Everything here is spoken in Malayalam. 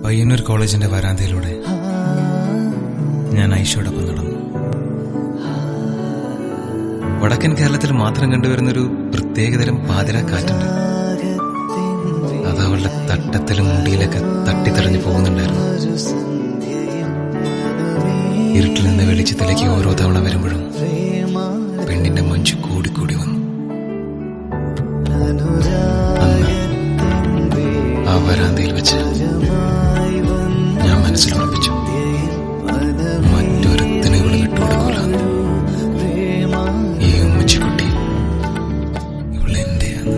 പയ്യന്നൂർ കോളേജിന്റെ വരാന്തയിലൂടെ ഞാൻ ഐഷയോടൊപ്പം നടന്നു. വടക്കൻ കേരളത്തിൽ മാത്രം കണ്ടുവരുന്നൊരു പ്രത്യേകതരം പാതിര കാറ്റുണ്ട്. അത് അവളുടെ തട്ടത്തിലും മുടിയിലൊക്കെ തട്ടിത്തെറിഞ്ഞു പോകുന്നുണ്ടായിരുന്നു. ഇരുട്ടിൽ നിന്ന് വെളിച്ചത്തിലേക്ക് ഓരോ തവണ വരുമ്പോഴും പെണ്ണിന്റെ മഞ്ചു കൂടിക്കൂടി വന്നു. അന്ന് ആ വരാന്തയിൽ വെച്ച് ഞാൻ മനസ്സിലുറപ്പിച്ചു, മറ്റൊരുത്തിന് ഇവള് വിട്ടുകൊടുക്കൂല. ഈ ഉമ്മച്ചിക്കുട്ടി ഇവളെന്റെയാണ്.